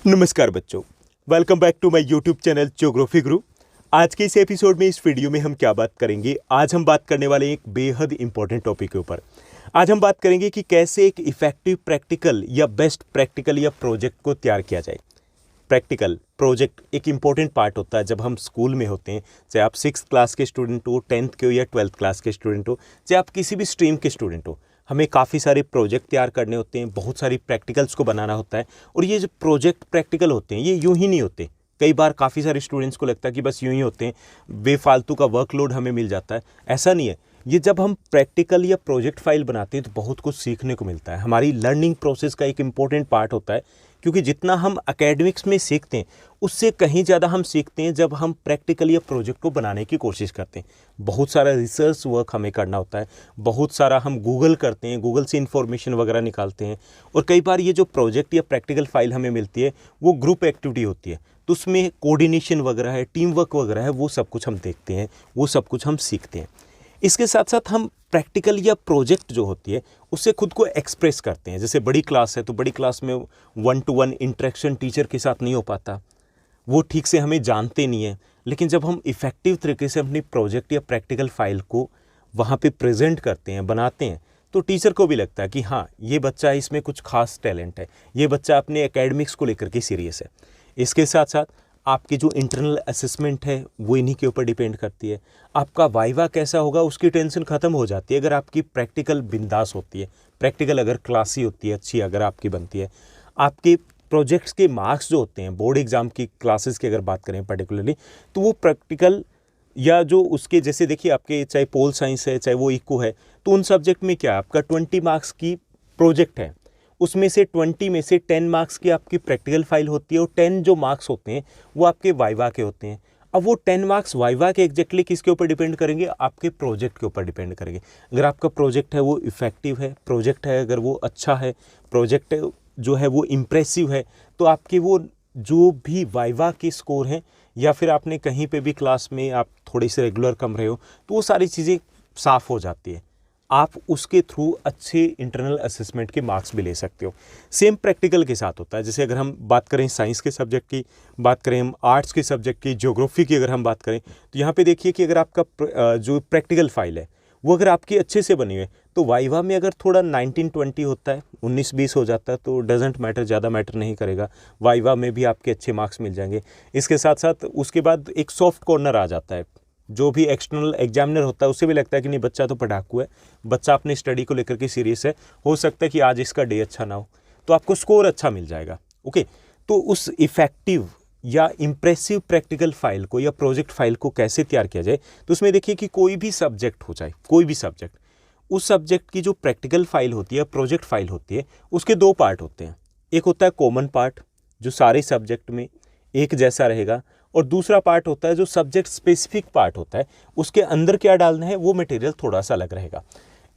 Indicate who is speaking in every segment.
Speaker 1: नमस्कार बच्चों, welcome back to my YouTube channel geography guru. आज के इस एपिसोड में इस वीडियो में हम क्या बात करेंगे। आज हम बात करने वाले हैं एक बेहद इंपॉर्टेंट टॉपिक के ऊपर। आज हम बात करेंगे कि कैसे एक इफेक्टिव प्रैक्टिकल या बेस्ट प्रैक्टिकल या प्रोजेक्ट को तैयार किया जाए। प्रैक्टिकल प्रोजेक्ट एक इम्पॉर्टेंट पार्ट होता है जब हम स्कूल में होते हैं, चाहे आप 6th क्लास के स्टूडेंट हो, 10th के हो या 12th क्लास के स्टूडेंट हो, चाहे आप किसी भी स्ट्रीम के स्टूडेंट हो। हमें काफ़ी सारे प्रोजेक्ट तैयार करने होते हैं, बहुत सारी प्रैक्टिकल्स को बनाना होता है। और ये जो प्रोजेक्ट प्रैक्टिकल होते हैं ये यूं ही नहीं होते। कई बार काफ़ी सारे स्टूडेंट्स को लगता है कि बस यूं ही होते हैं, बेफालतू का वर्कलोड हमें मिल जाता है। ऐसा नहीं है। ये जब हम प्रैक्टिकल या प्रोजेक्ट फाइल बनाते हैं तो बहुत कुछ सीखने को मिलता है। हमारी लर्निंग प्रोसेस का एक इम्पॉर्टेंट पार्ट होता है, क्योंकि जितना हम एकेडमिक्स में सीखते हैं उससे कहीं ज़्यादा हम सीखते हैं जब हम प्रैक्टिकल या प्रोजेक्ट को बनाने की कोशिश करते हैं। बहुत सारा रिसर्च वर्क हमें करना होता है, बहुत सारा हम गूगल करते हैं, गूगल से इन्फॉर्मेशन वगैरह निकालते हैं। और कई बार ये जो प्रोजेक्ट या प्रैक्टिकल फाइल हमें मिलती है वो ग्रुप एक्टिविटी होती है, तो उसमें कोऑर्डिनेशन वगैरह है, टीम वर्क वगैरह है, वो सब कुछ हम देखते हैं, वो सब कुछ हम सीखते हैं। इसके साथ साथ हम प्रैक्टिकल या प्रोजेक्ट जो होती है उससे खुद को एक्सप्रेस करते हैं। जैसे बड़ी क्लास है तो बड़ी क्लास में 1-to-1 इंटरेक्शन टीचर के साथ नहीं हो पाता, वो ठीक से हमें जानते नहीं है। लेकिन जब हम इफ़ेक्टिव तरीके से अपनी प्रोजेक्ट या प्रैक्टिकल फाइल को वहाँ पे प्रेजेंट करते हैं, बनाते हैं, तो टीचर को भी लगता है कि हाँ, ये बच्चा इसमें कुछ खास टैलेंट है, ये बच्चा अपने एकेडमिक्स को लेकर के सीरियस है। इसके साथ साथ आपकी जो इंटरनल असेसमेंट है वो इन्हीं के ऊपर डिपेंड करती है। आपका वाइवा कैसा होगा उसकी टेंशन ख़त्म हो जाती है अगर आपकी प्रैक्टिकल बिंदास होती है, प्रैक्टिकल अगर क्लासी होती है, अच्छी अगर आपकी बनती है। आपके प्रोजेक्ट्स के मार्क्स जो होते हैं, बोर्ड एग्ज़ाम की क्लासेस की अगर बात करें पर्टिकुलरली, तो वो प्रैक्टिकल या जो उसके जैसे देखिए आपके चाहे पोल साइंस है चाहे वो इको है, तो उन सब्जेक्ट में क्या आपका 20 मार्क्स की प्रोजेक्ट है, उसमें से 20 में से 10 मार्क्स की आपकी प्रैक्टिकल फाइल होती है और 10 जो मार्क्स होते हैं वो आपके वाइवा के होते हैं। अब वो 10 मार्क्स वाइवा के एग्जैक्टली किसके ऊपर डिपेंड करेंगे? आपके प्रोजेक्ट के ऊपर डिपेंड करेंगे। अगर आपका प्रोजेक्ट है वो इफ़ेक्टिव है, प्रोजेक्ट है अगर वो अच्छा है, प्रोजेक्ट जो है वो इम्प्रेसिव है, तो आपके वो जो भी वाइवा के स्कोर हैं या फिर आपने कहीं पे भी क्लास में आप थोड़े से रेगुलर कम रहे हो, तो वो सारी चीज़ें साफ़ हो जाती है। आप उसके थ्रू अच्छे इंटरनल असेसमेंट के मार्क्स भी ले सकते हो। सेम प्रैक्टिकल के साथ होता है। जैसे अगर हम बात करें साइंस के सब्जेक्ट की, बात करें हम आर्ट्स के सब्जेक्ट की, ज्योग्राफी की अगर हम बात करें, तो यहाँ पे देखिए कि अगर आपका जो प्रैक्टिकल फाइल है वो अगर आपकी अच्छे से बनी हुई है, तो वाइवा में अगर थोड़ा 19-20 होता है, 19-20 हो जाता है, तो डजेंट मैटर, ज़्यादा मैटर नहीं करेगा। वाइवा में भी आपके अच्छे मार्क्स मिल जाएंगे। इसके साथ साथ उसके बाद एक सॉफ्ट कॉर्नर आ जाता है। जो भी एक्सटर्नल एग्जामिनर होता है उसे भी लगता है कि नहीं, बच्चा तो पढ़ाकू है, बच्चा अपनी स्टडी को लेकर के सीरियस है, हो सकता है कि आज इसका डे अच्छा ना हो, तो आपको स्कोर अच्छा मिल जाएगा। ओके, तो उस इफ़ेक्टिव या इम्प्रेसिव प्रैक्टिकल फाइल को या प्रोजेक्ट फाइल को कैसे तैयार किया जाए, तो उसमें देखिए कि कोई भी सब्जेक्ट हो, चाहे कोई भी सब्जेक्ट, उस सब्जेक्ट की जो प्रैक्टिकल फाइल होती है, प्रोजेक्ट फाइल होती है, उसके दो पार्ट होते हैं। एक होता है कॉमन पार्ट जो सारे सब्जेक्ट में एक जैसा रहेगा, और दूसरा पार्ट होता है जो सब्जेक्ट स्पेसिफिक पार्ट होता है, उसके अंदर क्या डालना है वो मटेरियल थोड़ा सा अलग रहेगा।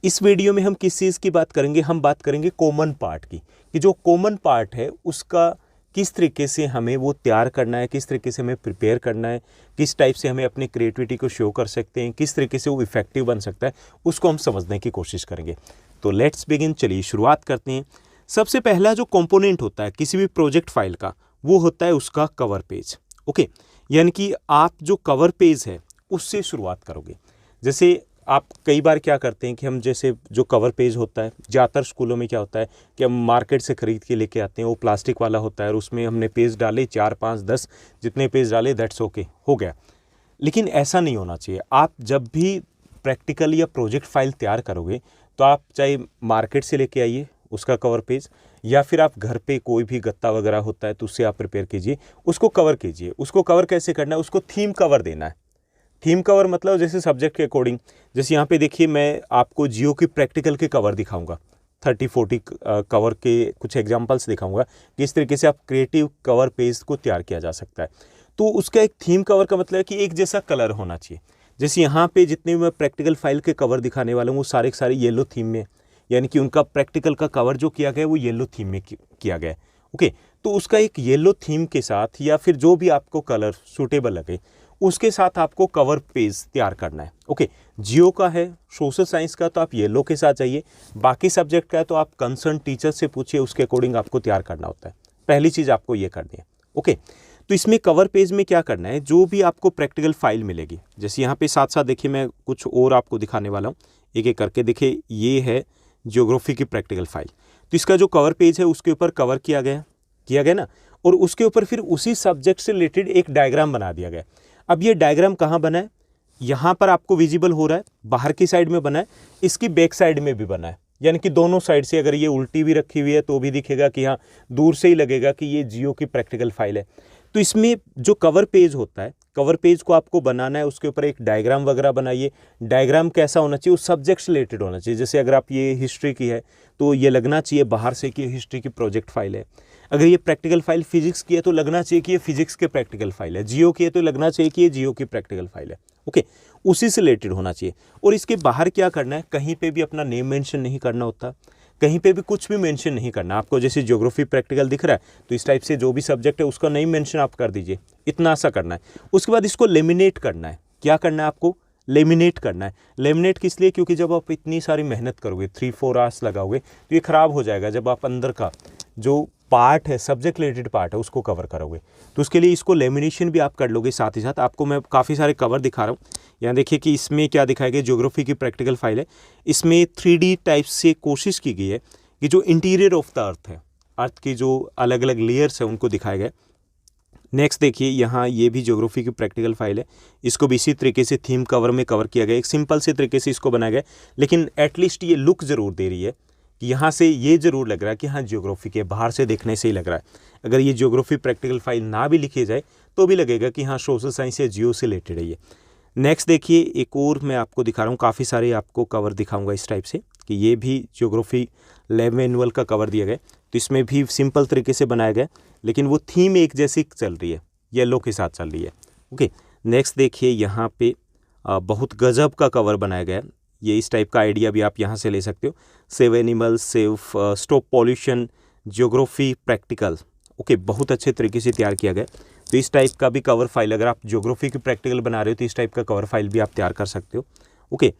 Speaker 1: इस वीडियो में हम किस चीज़ की बात करेंगे? हम बात करेंगे कॉमन पार्ट की, कि जो कॉमन पार्ट है उसका किस तरीके से हमें वो तैयार करना है, किस तरीके से हमें प्रिपेयर करना है, किस टाइप से हमें अपनी क्रिएटिविटी को शो कर सकते हैं, किस तरीके से वो इफेक्टिव बन सकता है, उसको हम समझने की कोशिश करेंगे। तो लेट्स बिगिन, चलिए शुरुआत करते हैं। सबसे पहला जो कंपोनेंट होता है किसी भी प्रोजेक्ट फाइल का, वो होता है उसका कवर पेज। ओके, यानी कि आप जो कवर पेज है उससे शुरुआत करोगे। जैसे आप कई बार क्या करते हैं कि हम जैसे जो कवर पेज होता है, ज़्यादातर स्कूलों में क्या होता है कि हम मार्केट से ख़रीद के लेके आते हैं, वो प्लास्टिक वाला होता है और उसमें हमने पेज डाले 4, 5, 10 जितने पेज डाले, दैट्स ओके, हो गया। लेकिन ऐसा नहीं होना चाहिए। आप जब भी प्रैक्टिकल या प्रोजेक्ट फाइल तैयार करोगे तो आप चाहे मार्केट से लेके आइए उसका कवर पेज, या फिर आप घर पे कोई भी गत्ता वगैरह होता है तो उससे आप प्रिपेयर कीजिए, उसको कवर कीजिए। उसको कवर कैसे करना है? उसको थीम कवर देना है। थीम कवर मतलब जैसे सब्जेक्ट के अकॉर्डिंग, जैसे यहाँ पे देखिए मैं आपको जियो की प्रैक्टिकल के कवर दिखाऊंगा, 30-40 कवर के कुछ एग्जांपल्स दिखाऊंगा कि इस तरीके से आप क्रिएटिव कवर पेज को तैयार किया जा सकता है। तो उसका एक थीम कवर का मतलब है कि एक जैसा कलर होना चाहिए। जैसे यहाँ पे जितने भी मैं प्रैक्टिकल फाइल के कवर दिखाने वाला हूँ वो सारे के सारे येलो थीम में, यानी कि उनका प्रैक्टिकल का कवर जो किया गया है वो येलो थीम में किया गया है। ओके, तो उसका एक येलो थीम के साथ या फिर जो भी आपको कलर सूटेबल लगे उसके साथ आपको कवर पेज तैयार करना है। ओके, जियो का है, सोशल साइंस का, तो आप येलो के साथ जाइए। बाकी सब्जेक्ट का है तो आप कंसर्न टीचर से पूछिए, उसके अकॉर्डिंग आपको तैयार करना होता है। पहली चीज़ आपको ये करनी है। ओके, तो इसमें कवर पेज में क्या करना है, जो भी आपको प्रैक्टिकल फाइल मिलेगी, जैसे यहाँ पे साथ साथ देखिए मैं कुछ और आपको दिखाने वाला हूँ, एक एक करके। देखिए ये है ज्योग्राफी की प्रैक्टिकल फाइल, तो इसका जो कवर पेज है उसके ऊपर कवर किया गया ना, और उसके ऊपर फिर उसी सब्जेक्ट से रिलेटेड एक डायग्राम बना दिया गया। अब ये डायग्राम कहाँ बना है, यहाँ पर आपको विजिबल हो रहा है, बाहर की साइड में बना है, इसकी बैक साइड में भी बना है, यानी कि दोनों साइड से अगर ये उल्टी भी रखी हुई है तो भी दिखेगा कि हाँ, दूर से ही लगेगा कि ये जियो की प्रैक्टिकल फाइल है। तो इसमें जो कवर पेज होता है, कवर पेज को आपको बनाना है, उसके ऊपर एक डायग्राम वगैरह बनाइए। डायग्राम कैसा होना चाहिए, उस सब्जेक्ट से रिलेटेड होना चाहिए। जैसे अगर आप ये हिस्ट्री की है तो ये लगना चाहिए बाहर से कि हिस्ट्री की प्रोजेक्ट फाइल है। अगर ये प्रैक्टिकल फाइल फिजिक्स की है तो लगना चाहिए कि ये फिजिक्स के प्रैक्टिकल फाइल है। जियो की है तो लगना चाहिए कि ये जियो की प्रैक्टिकल फाइल है। ओके, उसी से रिलेटेड होना चाहिए। और इसके बाहर क्या करना है, कहीं पे भी अपना नेम मेंशन नहीं करना होता, कहीं पे भी कुछ भी मेंशन नहीं करना। आपको जैसे ज्योग्राफी प्रैक्टिकल दिख रहा है तो इस टाइप से जो भी सब्जेक्ट है उसका नेम मेंशन आप कर दीजिए, इतना सा करना है। उसके बाद इसको लेमिनेट करना है। क्या करना है आपको, लेमिनेट करना है। लेमिनेट किस लिए, क्योंकि जब आप इतनी सारी मेहनत करोगे, 3-4 आवर्स लगाओगे, तो ये ख़राब हो जाएगा जब आप अंदर का जो पार्ट है, सब्जेक्ट रिलेटेड पार्ट है, उसको कवर करोगे। तो उसके लिए इसको लेमिनेशन भी आप कर लोगे साथ ही साथ। आपको मैं काफ़ी सारे कवर दिखा रहा हूँ। यहाँ देखिए कि इसमें क्या दिखाया गया, ज्योग्राफी की प्रैक्टिकल फाइल है। इसमें 3D टाइप से कोशिश की गई है कि जो इंटीरियर ऑफ द अर्थ है, अर्थ की जो अलग अलग लेयर्स है उनको दिखाया गया। नेक्स्ट देखिए, यहाँ ये भी ज्योग्राफी की प्रैक्टिकल फाइल है। इसको भी इसी तरीके से थीम कवर में कवर किया गया। एक सिंपल से तरीके से इसको बनाया गया, लेकिन एटलीस्ट ये लुक ज़रूर दे रही है कि यहाँ से ये ज़रूर लग रहा है कि हाँ ज्योग्राफी के, बाहर से देखने से ही लग रहा है। अगर ये ज्योग्राफी प्रैक्टिकल फाइल ना भी लिखी जाए तो भी लगेगा कि हाँ सोशल साइंस या जियो से रिलेटेड है ये। नेक्स्ट देखिए, एक और मैं आपको दिखा रहा हूँ, काफ़ी सारे आपको कवर दिखाऊंगा इस टाइप से कि ये भी ज्योग्राफी लैब मैनुअल का कवर दिया गया। तो इसमें भी सिंपल तरीके से बनाया गया, लेकिन वो थीम एक जैसी चल रही है, येलो के साथ चल रही है। ओके, नेक्स्ट देखिए, यहाँ पे बहुत गजब का कवर बनाया गया है। ये इस टाइप का आइडिया भी आप यहाँ से ले सकते हो। Save animals, save stop pollution, geography practical. Okay, बहुत अच्छे तरीके से तैयार किया गया। तो इस टाइप का भी कवर फाइल, अगर आप ज्योग्राफी की प्रैक्टिकल बना रहे हो तो इस टाइप का कवर फाइल भी आप तैयार कर सकते हो। ओके,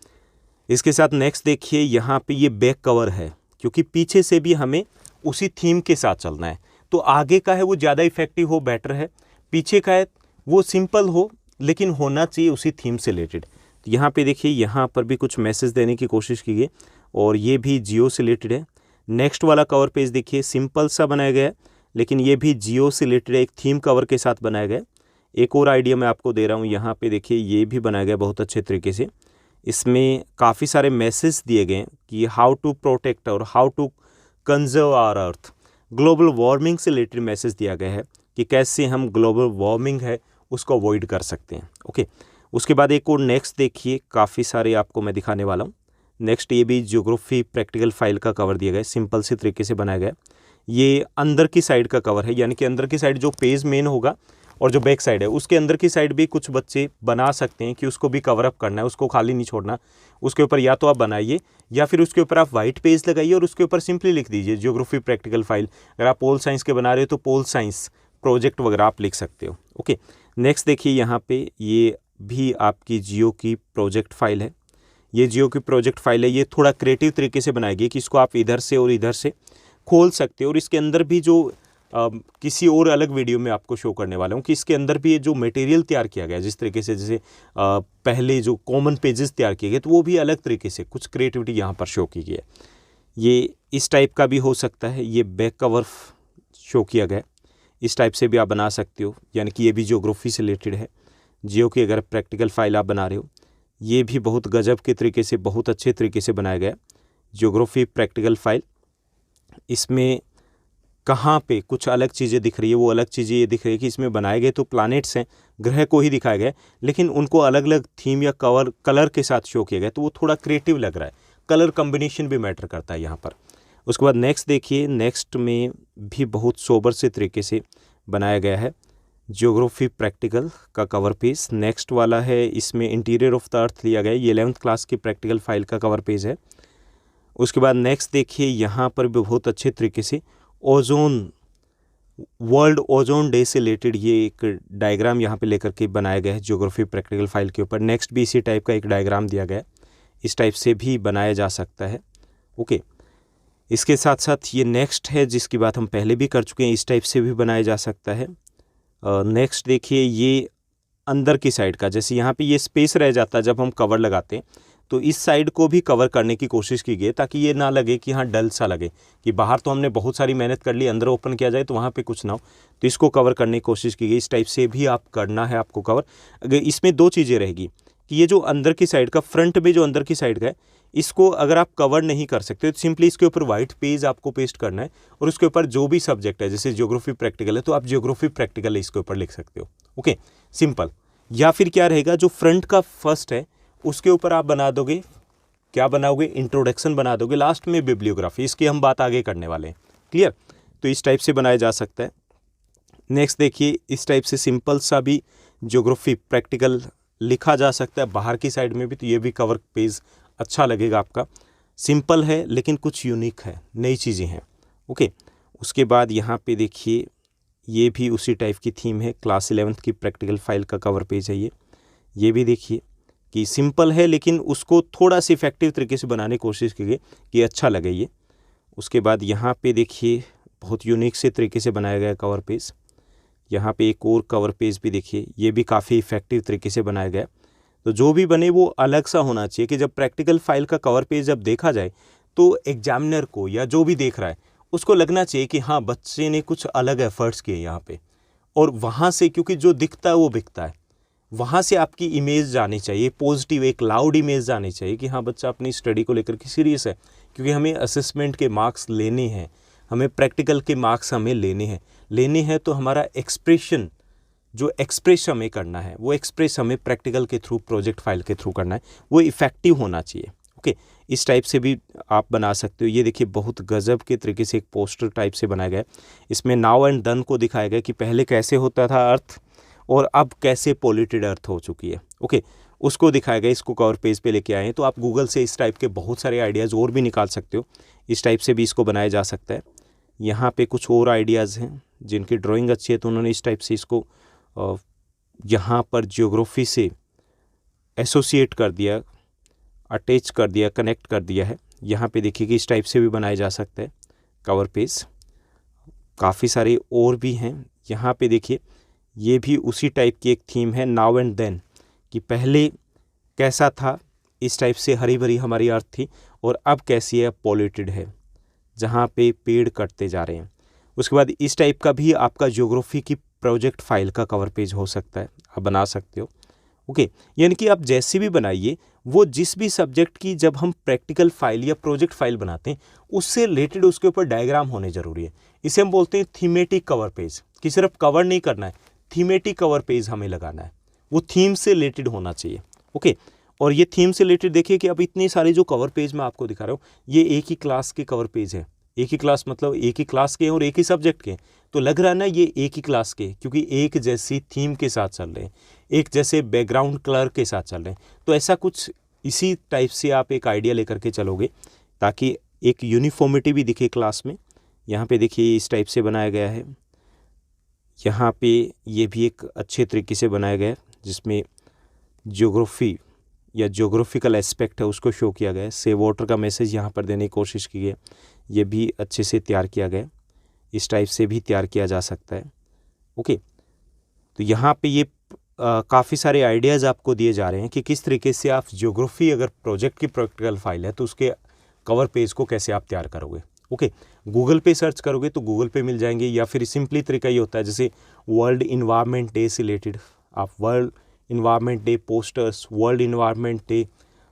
Speaker 1: इसके साथ नेक्स्ट देखिए, यहाँ पे ये बैक कवर है, क्योंकि पीछे से भी हमें उसी थीम के साथ चलना है। तो आगे का है वो ज़्यादा इफेक्टिव हो, बेटर है। पीछे का है वो सिंपल हो, लेकिन होना चाहिए उसी थीम से रिलेटेड। तो यहाँ पे देखिए, यहाँ पर भी कुछ मैसेज देने की कोशिश की गई, और ये भी जियो से रिलेटेड है। नेक्स्ट वाला कवर पेज देखिए, सिंपल सा बनाया गया है, लेकिन ये भी जियो से रिलेटेड एक थीम कवर के साथ बनाया गया। एक और आइडिया मैं आपको दे रहा हूँ, यहाँ पे देखिए ये भी बनाया गया बहुत अच्छे तरीके से। इसमें काफ़ी सारे मैसेज दिए गए हैं कि हाउ टू प्रोटेक्ट और how to conserve our earth. Global warming से रिलेटेड मैसेज दिया गया है कि कैसे हम ग्लोबल वार्मिंग है उसको अवॉइड कर सकते हैं। ओके, उसके बाद एक और नेक्स्ट देखिए, काफ़ी सारे आपको मैं दिखाने वाला हूँ। नेक्स्ट ये भी ज्योग्राफी प्रैक्टिकल फाइल का कवर दिया गया है, सिंपल से तरीके से बनाया गया। ये अंदर की साइड का कवर है, यानी कि अंदर की साइड जो पेज मेन होगा और जो बैक साइड है उसके अंदर की साइड भी कुछ बच्चे बना सकते हैं कि उसको भी कवर अप करना है, उसको खाली नहीं छोड़ना। उसके ऊपर या तो आप बनाइए या फिर उसके ऊपर आप वाइट पेज लगाइए और उसके ऊपर सिंपली लिख दीजिए ज्योग्राफी प्रैक्टिकल फाइल। अगर आप पोल साइंस के बना रहे हो तो पोल साइंस प्रोजेक्ट वगैरह आप लिख सकते हो। ओके, नेक्स्ट देखिए, यहाँ पे ये भी आपकी जियो की प्रोजेक्ट फाइल है। ये जियो की प्रोजेक्ट फाइल है, ये थोड़ा क्रिएटिव तरीके से बनाई गई कि इसको आप इधर से और इधर से खोल सकते हो। और इसके अंदर भी जो किसी और अलग वीडियो में आपको शो करने वाला हूँ कि इसके अंदर भी ये जो मटेरियल तैयार किया गया है, जिस तरीके से जैसे पहले जो कॉमन पेजेस तैयार किए गए, तो वो भी अलग तरीके से कुछ क्रिएटिविटी यहाँ पर शो की गई है। ये इस टाइप का भी हो सकता है, ये बैक कवर शो किया गया है, इस टाइप से भी आप बना सकते हो, यानी कि ये भी ज्योग्राफी से रिलेटेड है। जियो की अगर प्रैक्टिकल फाइल आप बना रहे हो, ये भी बहुत गजब के तरीके से, बहुत अच्छे तरीके से बनाया गया ज्योग्राफी प्रैक्टिकल फाइल। इसमें कहाँ पे कुछ अलग चीज़ें दिख रही है, वो अलग चीज़ें ये दिख रही है कि इसमें बनाए गए तो प्लैनेट्स हैं, ग्रह को ही दिखाया गया है, लेकिन उनको अलग अलग थीम या कलर के साथ शो किया गया, तो वो थोड़ा क्रिएटिव लग रहा है। कलर कॉम्बिनेशन भी मैटर करता है यहाँ पर। उसके बाद नेक्स्ट देखिए, नेक्स्ट में भी बहुत सोबर से तरीके से बनाया गया है ज्योग्राफी प्रैक्टिकल का कवर पेज। नेक्स्ट वाला है, इसमें इंटीरियर ऑफ द अर्थ लिया गया है, ये 11th क्लास की प्रैक्टिकल फाइल का कवर पेज है। उसके बाद नेक्स्ट देखिए, यहाँ पर भी बहुत अच्छे तरीके से ओजोन, वर्ल्ड ओजोन डे से रिलेटेड ये एक डायग्राम यहाँ पे लेकर के बनाया गया है ज्योग्राफी प्रैक्टिकल फाइल के ऊपर। नेक्स्ट भी इसी टाइप का एक डायग्राम दिया गया है, इस टाइप से भी बनाया जा सकता है। ओके,
Speaker 2: इसके साथ साथ ये नेक्स्ट है जिसकी बात हम पहले भी कर चुके हैं, इस टाइप से भी बनाया जा सकता है। नेक्स्ट देखिए, ये अंदर की साइड का, जैसे यहाँ पे ये स्पेस रह जाता है जब हम कवर लगाते हैं, तो इस साइड को भी कवर करने की कोशिश की गई ताकि ये ना लगे कि हाँ डल सा लगे, कि बाहर तो हमने बहुत सारी मेहनत कर ली, अंदर ओपन किया जाए तो वहाँ पे कुछ ना हो, तो इसको कवर करने की कोशिश की गई। इस टाइप से भी आप करना है आपको कवर। अगर इसमें दो चीज़ें रहेगी कि ये जो अंदर की साइड का, फ्रंट में जो अंदर की साइड का है, इसको अगर आप कवर नहीं कर सकते तो सिंपली इसके ऊपर वाइट पेज आपको पेस्ट करना है और उसके ऊपर जो भी सब्जेक्ट है, जैसे ज्योग्राफी प्रैक्टिकल है तो आप ज्योग्राफी प्रैक्टिकल इसके ऊपर लिख सकते हो। Okay, simple. या फिर क्या रहेगा, जो फ्रंट का फर्स्ट है उसके ऊपर आप बना दोगे, क्या बनाओगे, इंट्रोडक्शन बना दोगे, लास्ट में बिब्लियोग्राफी। इसकी हम बात आगे करने वाले हैं। क्लियर? तो इस टाइप से बनाया जा सकता है। नेक्स्ट देखिए, इस टाइप से सिंपल सा भी ज्योग्राफी प्रैक्टिकल लिखा जा सकता है बाहर की साइड में भी, तो ये भी कवर पेज अच्छा लगेगा आपका। सिंपल है लेकिन कुछ यूनिक है, नई चीज़ें हैं। ओके, उसके बाद यहाँ पे देखिए, ये भी उसी टाइप की थीम है, क्लास 11th की प्रैक्टिकल फाइल का कवर पेज है ये भी देखिए कि सिंपल है लेकिन उसको थोड़ा सा इफेक्टिव तरीके से बनाने की कोशिश की गई कि अच्छा लगे ये। उसके बाद यहाँ पे देखिए, बहुत यूनिक से तरीके से बनाया गया कवर पेज। यहाँ पे एक और कवर पेज भी देखिए, ये भी काफ़ी इफेक्टिव तरीके से बनाया गया। तो जो भी बने वो अलग सा होना चाहिए कि जब प्रैक्टिकल फाइल का कवर पेज जब देखा जाए तो एग्जामिनर को या जो भी देख रहा है उसको लगना चाहिए कि हाँ बच्चे ने कुछ अलग एफर्ट्स किए यहाँ पे। और वहाँ से, क्योंकि जो दिखता है वो बिकता है, वहाँ से आपकी इमेज जानी चाहिए, पॉजिटिव एक लाउड इमेज जानी चाहिए कि हाँ बच्चा अपनी स्टडी को लेकर के सीरियस है। क्योंकि हमें असेसमेंट के मार्क्स लेने हैं, हमें प्रैक्टिकल के मार्क्स हमें लेने हैं तो हमारा एक्सप्रेशन, जो एक्सप्रेस हमें करना है वो एक्सप्रेस हमें प्रैक्टिकल के थ्रू, प्रोजेक्ट फाइल के थ्रू करना है, वो इफ़ेक्टिव होना चाहिए। ओके, इस टाइप से भी आप बना सकते हो। ये देखिए, बहुत गजब के तरीके से एक पोस्टर टाइप से बनाया गया है। इसमें नाउ एंड देन को दिखाया गया कि पहले कैसे होता था अर्थ और अब कैसे पॉल्यूटेड अर्थ हो चुकी है। ओके, उसको दिखाया गया, इसको कवर पेज पे लेके आए हैं। तो आप गूगल से इस टाइप के बहुत सारे आइडियाज़ और भी निकाल सकते हो, इस टाइप से भी इसको बनाया जा सकता है। यहाँ पे कुछ और आइडियाज़ हैं, जिनकी ड्राइंग अच्छी है तो उन्होंने इस टाइप से इसको यहाँ पर ज्योग्राफी से एसोसिएट कर दिया, अटैच कर दिया, कनेक्ट कर दिया है। यहाँ पे देखिए कि इस टाइप से भी बनाया जा सकता है कवर पेज। काफ़ी सारे और भी हैं। यहाँ पे देखिए, ये भी उसी टाइप की एक थीम है, नाउ एंड देन, कि पहले कैसा था, इस टाइप से हरी भरी हमारी अर्थ थी और अब कैसी है, पॉल्यूटेड है, जहाँ पे पेड़ कटते जा रहे हैं। उसके बाद इस टाइप का भी आपका ज्योग्राफी की प्रोजेक्ट फाइल का कवर पेज हो सकता है, आप बना सकते हो। ओके, यानी कि आप जैसे भी बनाइए, वो जिस भी सब्जेक्ट की जब हम प्रैक्टिकल फाइल या प्रोजेक्ट फाइल बनाते हैं उससे रिलेटेड उसके ऊपर डायग्राम होने ज़रूरी है। इसे हम बोलते हैं थीमेटिक कवर पेज, कि सिर्फ कवर नहीं करना है, थीमेटिक कवर पेज हमें लगाना है, वो थीम से रिलेटेड होना चाहिए। ओके, और ये थीम से रिलेटेड देखिए कि अब इतने सारे जो कवर पेज मैं आपको दिखा रहा हूँ, ये एक ही क्लास के कवर पेज है। एक ही क्लास मतलब एक ही क्लास के हैं और एक ही सब्जेक्ट के हैं, तो लग रहा है ना ये एक ही क्लास के, क्योंकि एक जैसी थीम के साथ चल रहे हैं, एक जैसे बैकग्राउंड कलर के साथ चल रहे हैं। तो ऐसा कुछ इसी टाइप से आप एक आइडिया लेकर के चलोगे ताकि एक यूनिफॉर्मिटी भी दिखे क्लास में। यहाँ पे देखिए इस टाइप से बनाया गया है। यहाँ पे ये भी एक अच्छे तरीके से बनाया गया है, जिसमें ज्योग्राफी या ज्योग्राफिकल एस्पेक्ट है उसको शो किया गया है। सेव वाटर का मैसेज यहाँ पर देने की कोशिश की गई, ये भी अच्छे से तैयार किया गया। इस टाइप से भी तैयार किया जा सकता है। ओके, तो यहाँ पे ये काफ़ी सारे आइडियाज़ आपको दिए जा रहे हैं कि किस तरीके से आप ज्योग्राफी, अगर प्रोजेक्ट की प्रैक्टिकल फाइल है तो उसके कवर पेज को कैसे आप तैयार करोगे। ओके, गूगल पे सर्च करोगे तो गूगल पे मिल जाएंगे, या फिर सिंपली तरीका ये होता है, जैसे वर्ल्ड इन्वायरमेंट डे से रिलेटेड आप world environment day posters, world environment day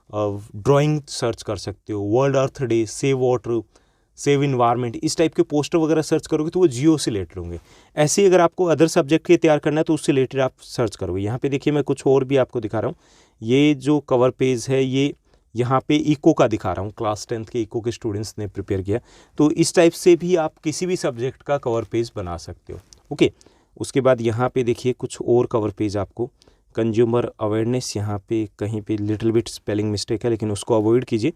Speaker 2: drawing search कर सकते हो, world earth day, save water, save environment, इस टाइप के पोस्टर वगैरह सर्च करोगे तो वो जियो से रिलेटेड होंगे। ऐसे ही अगर आपको अदर सब्जेक्ट के तैयार करना है तो उससे रिलेटेड आप सर्च करोगे। यहाँ पे देखिए मैं कुछ और भी आपको दिखा रहा हूँ। ये जो कवर पेज है ये यहाँ पे इको का दिखा रहा हूँ, क्लास 10th के इको के स्टूडेंट्स ने प्रिपेयर किया। तो इस टाइप से भी आप किसी भी सब्जेक्ट का कवर पेज बना सकते हो। ओके, उसके बाद यहाँ पे देखिए कुछ और कवर पेज आपको, कंज्यूमर अवेयरनेस, यहाँ पे कहीं पे लिटिल बिट स्पेलिंग मिस्टेक है लेकिन उसको अवॉइड कीजिए,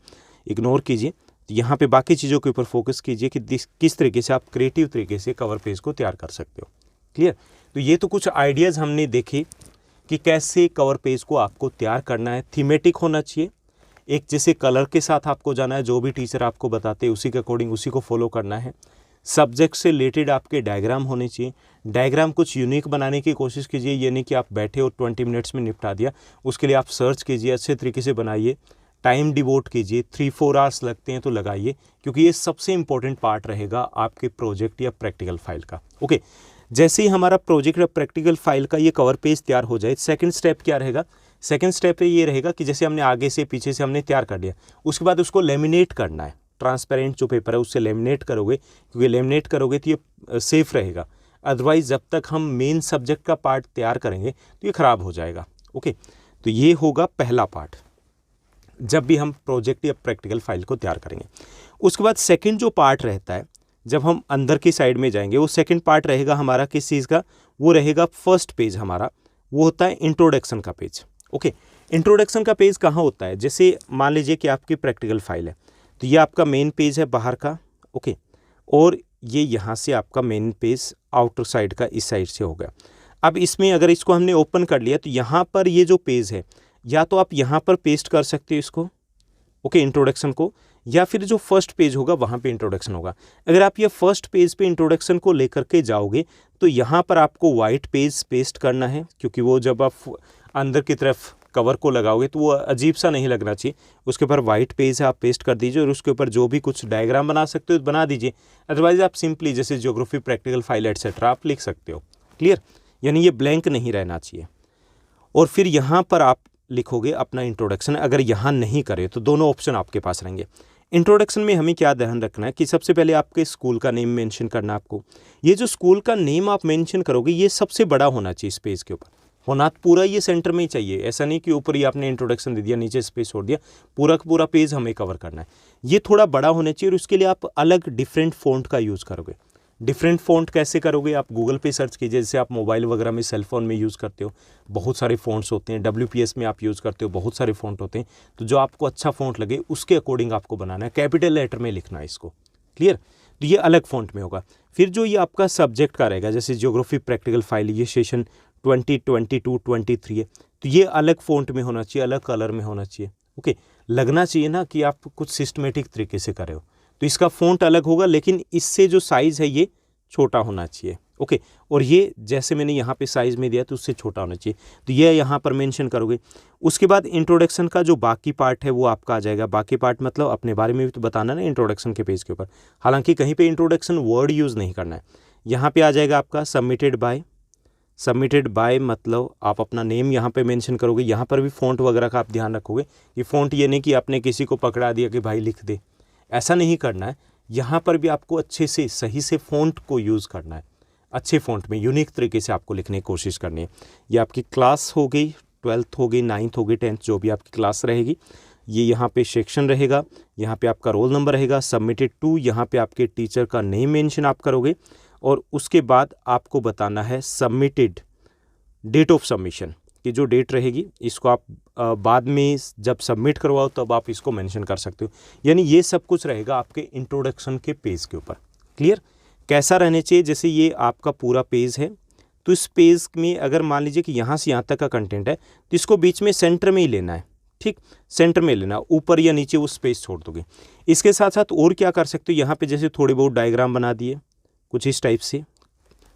Speaker 2: इग्नोर कीजिए। तो यहाँ पे बाकी चीज़ों के ऊपर फोकस कीजिए कि किस तरीके से आप क्रिएटिव तरीके से कवर पेज को तैयार कर सकते हो। क्लियर? तो ये तो कुछ आइडियाज़ हमने देखे कि कैसे कवर पेज को आपको तैयार करना है। थीमेटिक होना चाहिए, एक जैसे कलर के साथ आपको जाना है, जो भी टीचर आपको बताते हैं उसी के अकॉर्डिंग उसी को फॉलो करना है। सब्जेक्ट से रिलेटेड आपके डायग्राम होने चाहिए। डायग्राम कुछ यूनिक बनाने की कोशिश कीजिए, ये नहीं कि आप बैठे और 20 मिनट्स में निपटा दिया। उसके लिए आप सर्च कीजिए, अच्छे तरीके से बनाइए, टाइम डिवोट कीजिए। 3-4 आवर्स लगते हैं तो लगाइए, क्योंकि ये सबसे इंपॉर्टेंट पार्ट रहेगा आपके प्रोजेक्ट या प्रैक्टिकल फाइल का। ओके, जैसे ही हमारा प्रोजेक्ट या प्रैक्टिकल फाइल का ये कवर पेज तैयार हो जाए, सेकंड स्टेप क्या रहेगा? सेकंड स्टेप ये रहेगा कि जैसे हमने आगे से पीछे से हमने तैयार कर लिया, उसके बाद उसको लेमिनेट करना है। ट्रांसपेरेंट जो पेपर है उससे लेमिनेट करोगे, क्योंकि लेमिनेट करोगे तो ये सेफ रहेगा। अदरवाइज जब तक हम मेन सब्जेक्ट का पार्ट तैयार करेंगे तो ये ख़राब हो जाएगा। ओके, तो ये होगा पहला पार्ट जब भी हम प्रोजेक्ट या प्रैक्टिकल फाइल को तैयार करेंगे। उसके बाद सेकंड जो पार्ट रहता है, जब हम अंदर की साइड में जाएंगे, वो सेकंड पार्ट रहेगा हमारा किस चीज़ का? वो रहेगा फर्स्ट पेज हमारा, वो होता है इंट्रोडक्शन का पेज। ओके, इंट्रोडक्शन का पेज कहाँ होता है? जैसे मान लीजिए कि आपकी प्रैक्टिकल फाइल है, तो ये आपका मेन पेज है बाहर का। ओके, और ये यहाँ से आपका मेन पेज आउटर साइड का इस साइड से हो गया। अब इसमें अगर इसको हमने ओपन कर लिया तो यहाँ पर ये जो पेज है, या तो आप यहाँ पर पेस्ट कर सकते हो इसको, ओके, इंट्रोडक्शन को, या फिर जो फर्स्ट पेज होगा वहाँ पे इंट्रोडक्शन होगा। अगर आप ये फर्स्ट पेज पे इंट्रोडक्शन को लेकर के जाओगे तो यहाँ पर आपको वाइट पेज पेस्ट करना है, क्योंकि वो जब आप अंदर की तरफ कवर को लगाओगे तो वो अजीब सा नहीं लगना चाहिए। उसके ऊपर वाइट पेज है, आप पेस्ट कर दीजिए और उसके ऊपर जो भी कुछ डायग्राम बना सकते हो बना दीजिए। अदरवाइज आप सिंपली जैसे ज्योग्राफी, प्रैक्टिकल फाइल एटसेट्रा आप लिख सकते हो। क्लियर? यानी ये ब्लैंक नहीं रहना चाहिए। और फिर यहाँ पर आप लिखोगे अपना इंट्रोडक्शन। अगर यहाँ नहीं करे तो दोनों ऑप्शन आपके पास रहेंगे। इंट्रोडक्शन में हमें क्या ध्यान रखना है कि सबसे पहले आपके स्कूल का नेम मेंशन करना है आपको। ये जो स्कूल का नेम आप मेंशन करोगे ये सबसे बड़ा होना चाहिए इस पेज के ऊपर, होना पूरा ये सेंटर में ही चाहिए। ऐसा नहीं कि ऊपर ही आपने इंट्रोडक्शन दे दिया, नीचे स्पेस छोड़ दिया, पूरा का पूरा पेज हमें कवर करना है। ये थोड़ा बड़ा होना चाहिए और उसके लिए आप अलग डिफरेंट फ़ॉन्ट का यूज़ करोगे। डिफरेंट फ़ॉन्ट कैसे करोगे? आप गूगल पे सर्च कीजिए, जैसे आप मोबाइल वगैरह में, सेल फोन में यूज़ करते हो, बहुत सारे फ़ॉन्ट्स होते हैं। WPS में आप यूज़ करते हो, बहुत सारे फ़ॉन्ट होते हैं। तो जो आपको अच्छा फ़ॉन्ट लगे उसके अकॉर्डिंग आपको बनाना है। कैपिटल लेटर में लिखना है इसको। क्लियर? तो ये अलग फ़ॉन्ट में होगा। फिर जो ये आपका सब्जेक्ट का रहेगा, जैसे ज्योग्राफी प्रैक्टिकल फाइल, ये सेशन 2022-23 है, तो ये अलग फ़ॉन्ट में होना चाहिए, अलग कलर में होना चाहिए। ओके, लगना चाहिए ना कि आप कुछ सिस्टमेटिक तरीके से कर रहे हो। तो इसका फ़ॉन्ट अलग होगा, लेकिन इससे जो साइज़ है ये छोटा होना चाहिए। ओके, और ये जैसे मैंने यहाँ पे साइज़ में दिया तो उससे छोटा होना चाहिए। तो ये यहाँ पर मेंशन करोगे। उसके बाद इंट्रोडक्शन का जो बाकी पार्ट है वो आपका आ जाएगा। बाकी पार्ट मतलब अपने बारे में भी तो बताना ना इंट्रोडक्शन के पेज के ऊपर। हालांकि कहीं पे इंट्रोडक्शन वर्ड यूज़ नहीं करना है। यहाँ पे आ जाएगा आपका सबमिटेड बाय। सबमिटेड बाय मतलब आप अपना नेम यहाँ पे मेंशन करोगे। यहाँ पर भी फ़ॉन्ट वगैरह का आप ध्यान रखोगे कि फ़ॉन्ट ये नहीं कि आपने किसी को पकड़ा दिया कि भाई लिख दे, ऐसा नहीं करना है। यहाँ पर भी आपको अच्छे से सही से फ़ॉन्ट को यूज़ करना है, अच्छे फ़ॉन्ट में यूनिक तरीके से आपको लिखने की कोशिश करनी है। ये आपकी क्लास हो गई, 12th हो गई, 9th हो गई, 10th, जो भी आपकी क्लास रहेगी। ये यहाँ पे सेक्शन रहेगा, यहाँ पे आपका रोल नंबर रहेगा, सबमिटेड टू, यहाँ पे आपके टीचर का नेम मेंशन आप करोगे और उसके बाद आपको बताना है सबमिटेड डेट ऑफ सबमिशन की जो डेट रहेगी, इसको आप बाद में जब सबमिट करवाओ तब आप इसको मेंशन कर सकते हो। यानी ये सब कुछ रहेगा आपके इंट्रोडक्शन के पेज के ऊपर। क्लियर? कैसा रहने चाहिए? जैसे ये आपका पूरा पेज है, तो इस पेज में अगर मान लीजिए कि यहाँ से यहाँ तक का कंटेंट है तो इसको बीच में सेंटर में ही लेना है। ठीक, सेंटर में लेना, ऊपर या नीचे वो स्पेस छोड़ दोगे। इसके साथ साथ और क्या कर सकते हो, यहाँ पे जैसे थोड़े बहुत डायग्राम बना दिए कुछ इस टाइप से,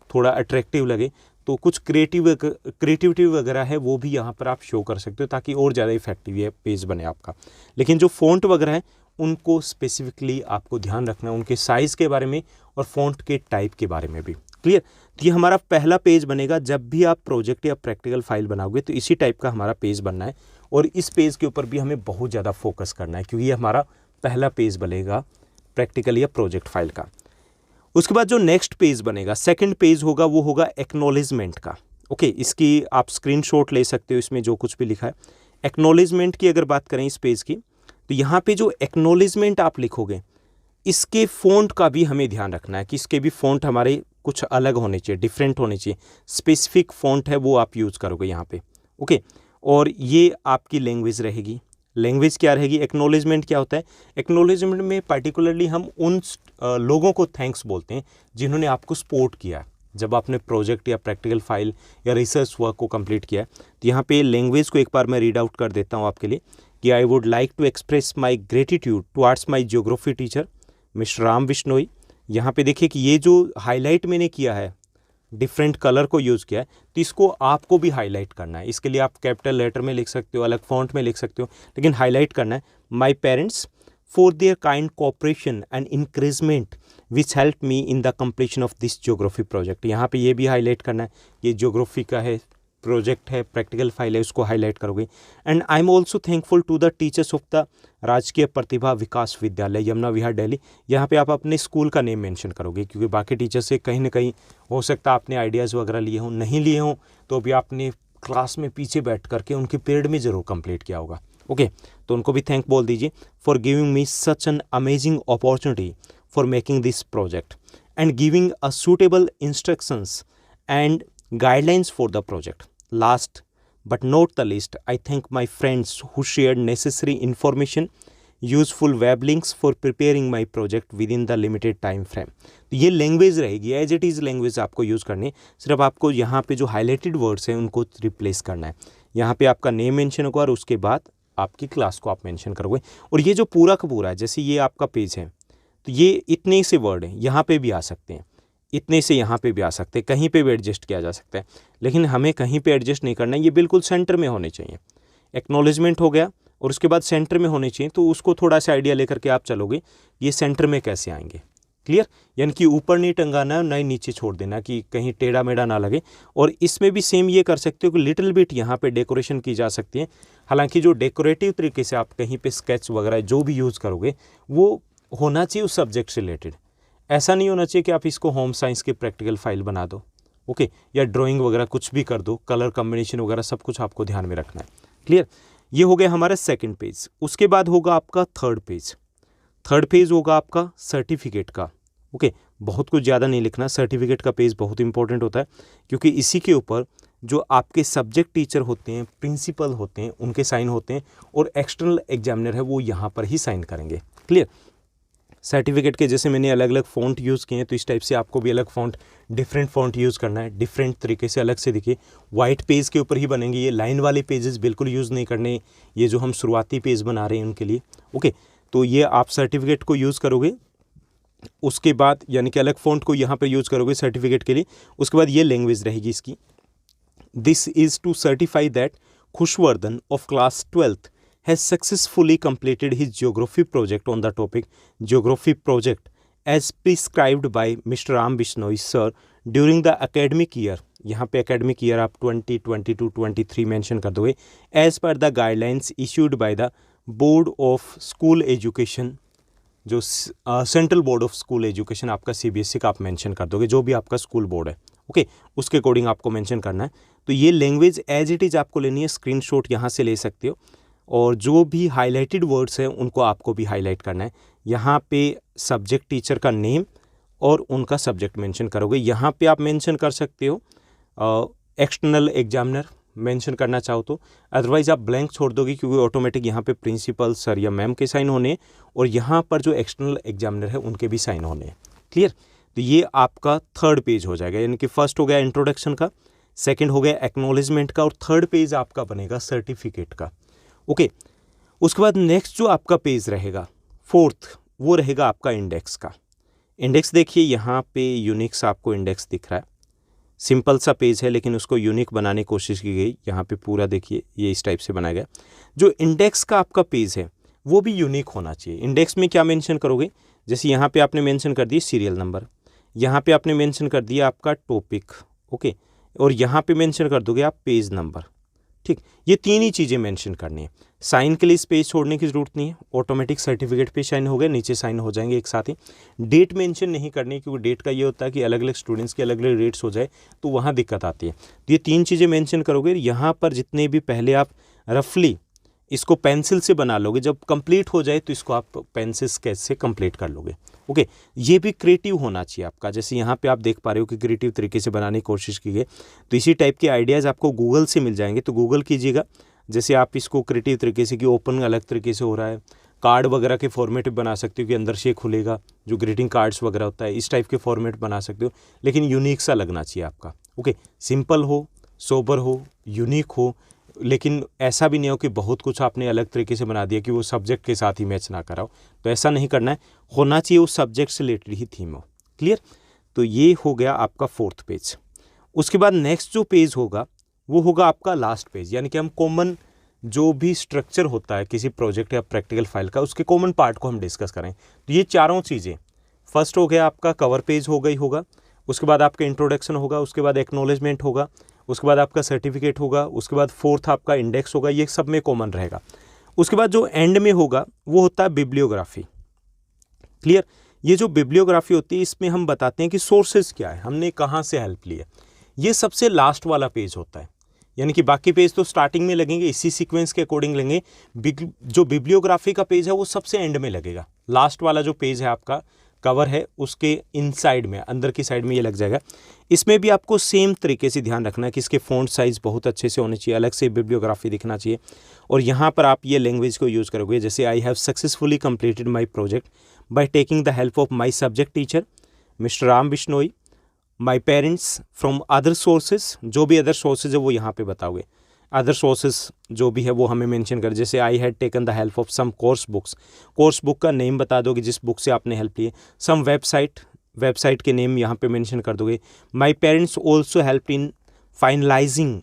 Speaker 2: थोड़ा अट्रैक्टिव लगे तो कुछ क्रिएटिविटी वगैरह है वो भी यहाँ पर आप शो कर सकते हो, ताकि और ज़्यादा इफेक्टिव ये पेज बने आपका। लेकिन जो फ़ॉन्ट वगैरह है उनको स्पेसिफिकली आपको ध्यान रखना है, उनके साइज़ के बारे में और फ़ॉन्ट के टाइप के बारे में भी। क्लियर? तो ये हमारा पहला पेज बनेगा। जब भी आप प्रोजेक्ट या प्रैक्टिकल फाइल बनाओगे तो इसी टाइप का हमारा पेज बनना है और इस पेज के ऊपर भी हमें बहुत ज़्यादा फोकस करना है, क्योंकि ये हमारा पहला पेज बनेगा प्रैक्टिकल या प्रोजेक्ट फाइल का। उसके बाद जो नेक्स्ट पेज बनेगा, सेकंड पेज होगा, वो होगा एक्नॉलेजमेंट का। ओके, इसकी आप स्क्रीनशॉट ले सकते हो, इसमें जो कुछ भी लिखा है। एक्नॉलेजमेंट की अगर बात करें इस पेज की, तो यहाँ पे जो एक्नॉलेजमेंट आप लिखोगे इसके फ़ॉन्ट का भी हमें ध्यान रखना है कि इसके भी फ़ॉन्ट हमारे कुछ अलग होने चाहिए, डिफरेंट होने चाहिए। स्पेसिफिक फ़ॉन्ट है वो आप यूज़ करोगे यहाँ पे। ओके, और ये आपकी लैंग्वेज रहेगी। लैंग्वेज क्या रहेगी? एक्नॉलेजमेंट क्या होता है? एक्नॉलेजमेंट में पर्टिकुलरली हम उन लोगों को थैंक्स बोलते हैं जिन्होंने आपको सपोर्ट किया जब आपने प्रोजेक्ट या प्रैक्टिकल फाइल या रिसर्च वर्क को कंप्लीट किया। तो यहाँ पे लैंग्वेज को एक बार मैं रीड आउट कर देता हूँ आपके लिए कि I would like to express my gratitude towards my geography teacher mister Ram Bishnoi. यहाँ पे देखिए कि ये जो हाईलाइट मैंने किया है, डिफरेंट कलर को यूज़ किया है, तो इसको आपको भी हाईलाइट करना है। इसके लिए आप कैपिटल लेटर में लिख सकते हो, अलग फॉन्ट में लिख सकते हो, लेकिन हाईलाइट करना है। My parents for their kind cooperation and increment which help me in the completion of this geography project. यहाँ पे ये भी हाईलाइट करना है, ये ज्योग्राफी का है, प्रोजेक्ट है, प्रैक्टिकल फाइल है, उसको हाईलाइट करोगे। And I am also thankful to the teachers of the Rajkiya Pratibha विकास विद्यालय यमुना विहार दिल्ली। यहाँ पे आप अपने स्कूल का नेम मेंशन करोगे, क्योंकि बाकी टीचर से कहीं ना कहीं हो सकता है आपने आइडियाज़ वगैरह लिए हों, नहीं लिए हों तो भी आपने क्लास में पीछे बैठ करके उनके पीरियड में ज़रूर कंप्लीट किया होगा। ओके, तो उनको भी थैंक बोल दीजिए for giving me such an amazing opportunity for making this project and giving a suitable instructions and guidelines for the project. Last but not the least, I thank my friends who shared necessary information, useful web links for preparing my project within the limited time frame. तो ये language रहेगी, as it is language आपको use करनी है। सिर्फ आपको यहाँ पे जो हाईलाइटेड वर्ड्स हैं उनको रिप्लेस करना है। यहाँ पे आपका नेम मेंशन होगा और उसके बाद आपकी क्लास को आप मेंशन करोगे। और ये जो पूरा का पूरा है, जैसे ये आपका पेज है, तो ये इतने से वर्ड हैं, यहाँ पे भी आ सकते हैं, इतने से यहाँ पे भी आ सकते हैं, कहीं पे भी एडजस्ट किया जा सकता है, लेकिन हमें कहीं पे एडजस्ट नहीं करना है, ये बिल्कुल सेंटर में होने चाहिए। एक्नॉलेजमेंट हो गया और उसके बाद सेंटर में होने चाहिए, तो उसको थोड़ा सा आइडिया लेकर के आप चलोगे, ये सेंटर में कैसे आएंगे। क्लियर, यानी कि ऊपर नहीं टंगाना है, ना ही नीचे छोड़ देना कि कहीं टेढ़ा मेढ़ा ना लगे। और इसमें भी सेम ये कर सकते हो कि लिटिल बिट यहाँ पे डेकोरेशन की जा सकती है। हालांकि जो डेकोरेटिव तरीके से आप कहीं पे स्केच वगैरह जो भी यूज़ करोगे वो होना चाहिए उस सब्जेक्ट से रिलेटेड। ऐसा नहीं होना चाहिए कि आप इसको होम साइंस की प्रैक्टिकल फाइल बना दो, ओके, या ड्राइंग वगैरह कुछ भी कर दो, कलर कॉम्बिनेशन वगैरह सब कुछ आपको ध्यान में रखना है। क्लियर, ये हो गया हमारा सेकंड पेज। उसके बाद होगा आपका थर्ड पेज। थर्ड पेज होगा आपका सर्टिफिकेट का। ओके, बहुत कुछ ज़्यादा नहीं लिखना, सर्टिफिकेट का पेज बहुत इंपॉर्टेंट होता है, क्योंकि इसी के ऊपर जो आपके सब्जेक्ट टीचर होते हैं, प्रिंसिपल होते हैं, उनके साइन होते हैं, और एक्सटर्नल एग्जामिनर है वो यहाँ पर ही साइन करेंगे। क्लियर, सर्टिफिकेट के जैसे मैंने अलग अलग फ़ॉन्ट यूज़ किए हैं, तो इस टाइप से आपको भी अलग फ़ॉन्ट, डिफरेंट फ़ॉन्ट यूज़ करना है, डिफरेंट तरीके से अलग से दिखे। वाइट पेज के ऊपर ही बनेंगे, ये लाइन वाले पेजेस बिल्कुल यूज़ नहीं करने, ये जो हम शुरुआती पेज बना रहे हैं उनके लिए। ओके, तो ये आप सर्टिफिकेट को यूज़ करोगे, उसके बाद यानी कि अलग फ़ॉन्ट को यहाँ पर यूज़ करोगे सर्टिफिकेट के लिए। उसके बाद ये लैंग्वेज रहेगी इसकी। This is to certify that Khushvardhan of class 12th has successfully completed his geography project on the topic geography project as prescribed by Mr. Ram Bishnoi sir during the academic year। यहाँ पे academic year आप 2022-23 mention कर दोगे, as per the guidelines issued by the Board of School Education, जो central board of school education आपका CBSE का आप mention कर दोगे, जो भी आपका स्कूल बोर्ड है। ओके, उसके अकॉर्डिंग आपको मेंशन करना है। तो ये लैंग्वेज एज इट इज़ आपको लेनी है, स्क्रीनशॉट यहाँ से ले सकते हो, और जो भी हाईलाइटेड वर्ड्स हैं उनको आपको भी हाईलाइट करना है। यहाँ पे सब्जेक्ट टीचर का नेम और उनका सब्जेक्ट मेंशन करोगे। यहाँ पे आप मेंशन कर सकते हो एक्सटर्नल एग्जामिनर मेंशन करना चाहो तो, अदरवाइज़ आप ब्लैंक छोड़ दोगे, क्योंकि ऑटोमेटिक यहाँ पे प्रिंसिपल सर या मैम के साइन होने हैं, और यहाँ पर जो एक्सटर्नल एग्जामिनर है उनके भी साइन होने हैं। क्लियर, तो ये आपका थर्ड पेज हो जाएगा, यानी कि फर्स्ट हो गया इंट्रोडक्शन का, सेकेंड हो गया एक्नॉलेजमेंट का, और थर्ड पेज आपका बनेगा सर्टिफिकेट का। ओके, उसके बाद नेक्स्ट जो आपका पेज रहेगा फोर्थ, वो रहेगा आपका इंडेक्स का। इंडेक्स देखिए यहाँ पे यूनिक्स आपको इंडेक्स दिख रहा है, सिंपल सा पेज है लेकिन उसको यूनिक बनाने की कोशिश की गई। यहाँ पे पूरा देखिए ये इस टाइप से बनाया गया। जो इंडेक्स का आपका पेज है वो भी यूनिक होना चाहिए। इंडेक्स में क्या मेंशन करोगे, जैसे यहाँ पे आपने मेंशन कर दिया सीरियल नंबर, यहाँ पे आपने मेंशन कर दिया आपका टॉपिक, ओके, और यहाँ पे मेंशन कर दोगे आप पेज नंबर। ठीक, ये तीन ही चीज़ें मेंशन करनी है। साइन के लिए स्पेस छोड़ने की ज़रूरत नहीं है, ऑटोमेटिक सर्टिफिकेट पे साइन हो गए, नीचे साइन हो जाएंगे एक साथ ही। डेट मेंशन नहीं करनी, क्योंकि डेट का ये होता है कि अलग अलग स्टूडेंट्स के अलग अलग रेट्स हो जाए तो वहाँ दिक्कत आती है। तो ये तीन चीज़ें मेंशन करोगे। यहाँ पर जितने भी पहले आप रफली इसको पेंसिल से बना लोगे, जब कंप्लीट हो जाए तो इसको आप पेंसिल स्केच से कंप्लीट कर लोगे। ओके, ये भी क्रिएटिव होना चाहिए आपका, जैसे यहाँ पे आप देख पा रहे हो कि क्रिएटिव तरीके से बनाने की कोशिश की गई। तो इसी टाइप के आइडियाज़ आपको गूगल से मिल जाएंगे, तो गूगल कीजिएगा। जैसे आप इसको क्रिएटिव तरीके से कि ओपन अलग तरीके से हो रहा है, कार्ड वगैरह के फॉर्मेट बना सकते हो कि अंदर से खुलेगा, जो ग्रीटिंग कार्ड्स वगैरह होता है, इस टाइप के फॉर्मेट बना सकते हो, लेकिन यूनिक सा लगना चाहिए आपका। ओके, सिंपल हो, सोबर हो, यूनिक हो, लेकिन ऐसा भी नहीं हो कि बहुत कुछ आपने अलग तरीके से बना दिया कि वो सब्जेक्ट के साथ ही मैच ना कराओ, तो ऐसा नहीं करना है, होना चाहिए उस सब्जेक्ट से रिलेटेड ही थीम हो। क्लियर? तो ये हो गया आपका 4th पेज। उसके बाद नेक्स्ट जो पेज होगा वो होगा आपका लास्ट पेज, यानी कि हम कॉमन जो भी स्ट्रक्चर होता है किसी प्रोजेक्ट या प्रैक्टिकल फाइल का, उसके कॉमन पार्ट को हम डिस्कस करें। तो ये चारों चीज़ें, फर्स्ट हो गया आपका कवर पेज हो गई होगा, उसके बाद आपका इंट्रोडक्शन होगा, उसके बाद एक्नॉलेजमेंट होगा, उसके बाद आपका सर्टिफिकेट होगा, उसके बाद 4th आपका इंडेक्स होगा, ये सब में कॉमन रहेगा। उसके बाद जो एंड में होगा वो होता है बिब्लियोग्राफी। क्लियर? ये जो बिब्लियोग्राफी होती है इसमें हम बताते हैं कि सोर्सेज क्या है, हमने कहाँ से हेल्प ली है। ये सबसे लास्ट वाला पेज होता है, यानी कि बाकी पेज तो स्टार्टिंग में लगेंगे, इसी सीक्वेंस के अकॉर्डिंग लेंगे। जो बिब्लियोग्राफी का पेज है वो सबसे एंड में लगेगा। लास्ट वाला जो पेज है आपका कवर है उसके इनसाइड में, अंदर की साइड में ये लग जाएगा। इसमें भी आपको सेम तरीके से ध्यान रखना है कि इसके फ़ॉन्ट साइज़ बहुत अच्छे से होने चाहिए, अलग से बिब्लियोग्राफी दिखना चाहिए। और यहाँ पर आप ये लैंग्वेज को यूज़ करोगे, जैसे I have successfully completed my project by taking the help of my subject teacher mister Ram Bishnoi, my parents from other sources. जो भी अदर सोर्सेज है वो यहाँ पे बताओगे। अदर सोर्सेज जो भी है वो हमें मेंशन कर, जैसे I had taken the help of some course books, course book का नेम बता दोगे जिस बुक से आपने हेल्प ली। सम वेबसाइट के नेम यहाँ पे मेंशन कर दोगे। My parents also help in finalizing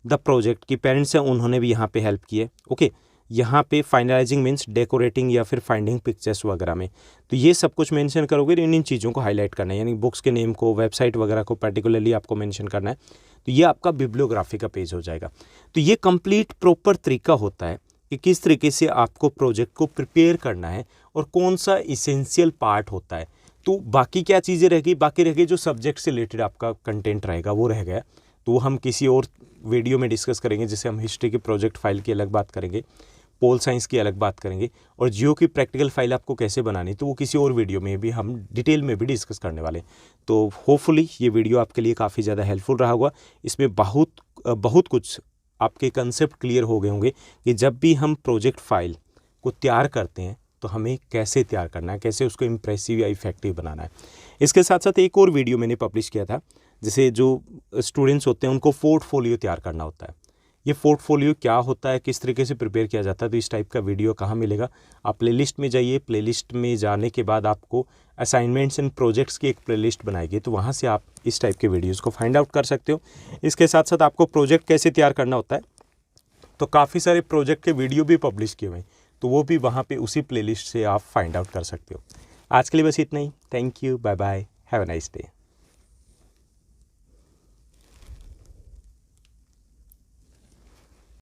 Speaker 2: the project, की पेरेंट्स हैं उन्होंने भी यहाँ पे हेल्प की है। ओके, यहाँ पे फाइनलाइजिंग मीन्स डेकोरेटिंग या फिर फाइंडिंग पिक्चर्स वगैरह में। तो ये सब कुछ मेंशन करोगे, इन चीज़ों को हाईलाइट करना है, यानी बुक्स के नेम को, वेबसाइट वगैरह को पर्टिकुलरली आपको मेंशन करना है। तो ये आपका बिब्लियोग्राफी का पेज हो जाएगा। तो ये कंप्लीट प्रॉपर तरीका होता है कि किस तरीके से आपको प्रोजेक्ट को प्रिपेयर करना है और कौन सा इसेंशियल पार्ट होता है। तो बाकी क्या चीज़ें रहेगी, बाकी रहेगी जो सब्जेक्ट से रिलेटेड आपका कंटेंट रहेगा वो रह गया। तो वो हम किसी और वीडियो में डिस्कस करेंगे, जैसे हम हिस्ट्री के प्रोजेक्ट फाइल की अलग बात करेंगे, पोल साइंस की अलग बात करेंगे, और जियो की प्रैक्टिकल फाइल आपको कैसे बनानी, तो वो किसी और वीडियो में भी हम डिटेल में भी डिस्कस करने वाले। तो होपफुली ये वीडियो आपके लिए काफ़ी ज़्यादा हेल्पफुल रहा होगा। इसमें बहुत कुछ आपके कंसेप्ट क्लियर हो गए होंगे कि जब भी हम प्रोजेक्ट फाइल को तैयार करते हैं तो हमें कैसे तैयार करना है, कैसे उसको इम्प्रेसिव या इफेक्टिव बनाना है। इसके साथ साथ एक और वीडियो मैंने पब्लिश किया था, जैसे जो स्टूडेंट्स होते हैं उनको पोर्टफोलियो तैयार करना होता है। ये पोर्टफोलियो क्या होता है, किस तरीके से प्रिपेयर किया जाता है, तो इस टाइप का वीडियो कहाँ मिलेगा? आप प्लेलिस्ट में जाइए, प्लेलिस्ट में जाने के बाद आपको असाइनमेंट्स एंड प्रोजेक्ट्स की एक प्लेलिस्ट बनाएगी, तो वहाँ से आप इस टाइप के वीडियोज़ को फाइंड आउट कर सकते हो। इसके साथ साथ आपको प्रोजेक्ट कैसे तैयार करना होता है, तो काफ़ी सारे प्रोजेक्ट के वीडियो भी पब्लिश किए हुए हैं, तो वो भी वहाँ पे उसी प्लेलिस्ट से आप फाइंड आउट कर सकते हो। आज के लिए बस इतना ही। Thank you, bye bye, have a nice day.